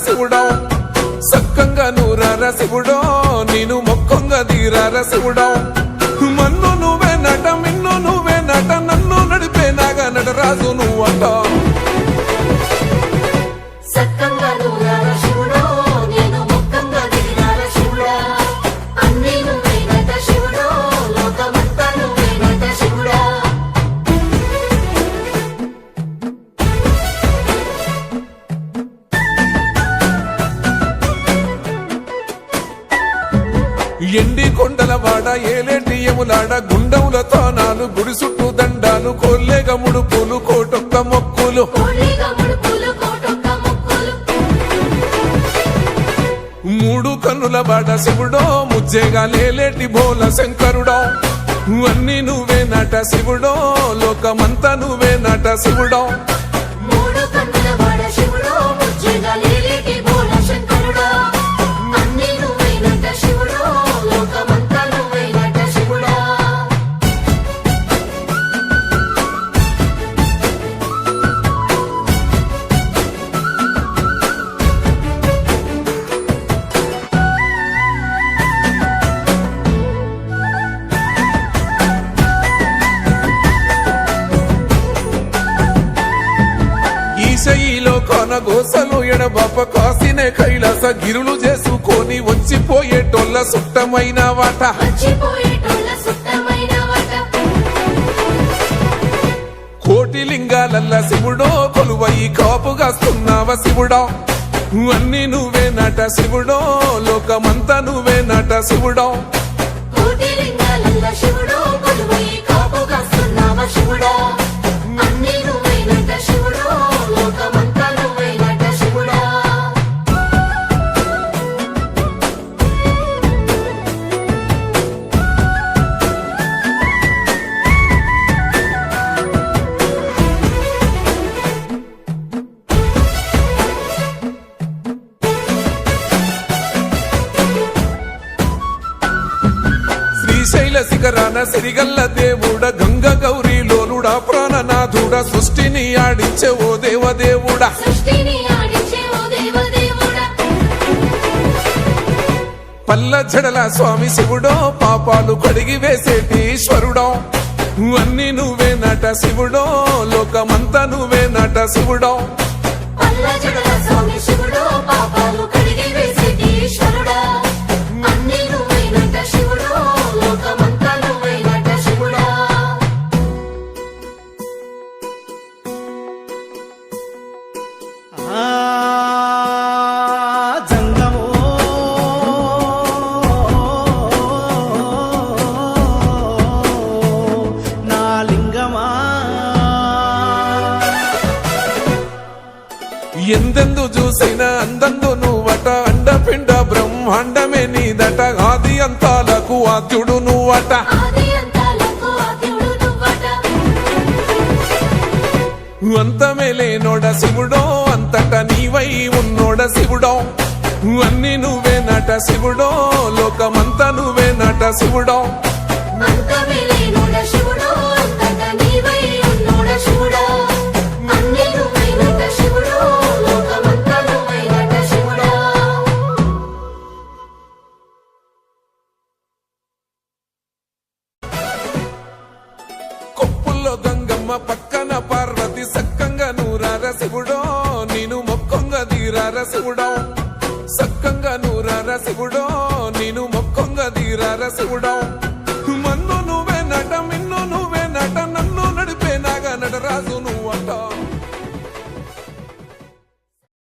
శివుడో సక్కంగా నూరార శివుడో నేను మొక్కంగా తీరార శివుడో మన్ను నువ్వే నట మిన్ను నువ్వే నట నన్ను నడిపే నాగా నటరాజు నువ్వంట ఎండి కొండల వాడ ఏలేటి యములాడ గుండములతో నాలు గుడి చుట్టూ దండాలు కోల్లేగ ముడుపులు కోటొక్క మొక్కులు మూడు కన్నుల వాడ శివుడో ముజ్జేగా లేలేటి బోల శంకరుడో అన్ని నువ్వే నట శివుడో లోకమంతా నువ్వే నట శివుడో ఈశయిలో కొనగోసలు ఎడబాప కాసినే కైలాస గిరులు చేసుకొని వచ్చిపోయేటోళ్ళ సుట్టమైన వాట కోటి లింగాలల్ల శివుడో కొలువయి కాపుగాస్తున్నావ శివుడో అన్ని నువ్వే నట శివుడో లోకమంతా నువ్వే నట శివుడో శ్రీశైల శిఖరాన సిరిగల్ల దేవుడ గంగ గౌరీ లోలుడా ప్రాణనాథుడ సృష్టిని ఆడించే ఓ దేవదేవుడా పల్ల జడల స్వామి శివుడో పాపాలు కడిగి వేసేటి ఈశ్వరుడో అన్ని నువ్వే నట శివుడో లోకమంతా నువ్వే నట శివుడో ఎందెందు చూసిన అందందు నువ్వట అండపిండ బ్రహ్మాండమే నీదట ఆది అంతాలకు ఆద్యుడు నువ్వట అంతమే లేనోడ శివుడో అంతట నీవై ఉన్నోడ శివుడో అన్ని నువ్వే నట శివుడో లోకమంతా నువ్వే నట శివుడో కొప్పుల్లో గంగమ్మ పక్కన పార్వతి సక్కంగా నూరార శివుడో నేను మొక్కంగా తీరార శివుడో సక్కంగా నూరార శివుడో నేను మొక్కంగా తీరార శివుడో మన్ను నువ్వే నట మిన్ను నువ్వే నట నన్ను నడిపే నాగా నటరాజు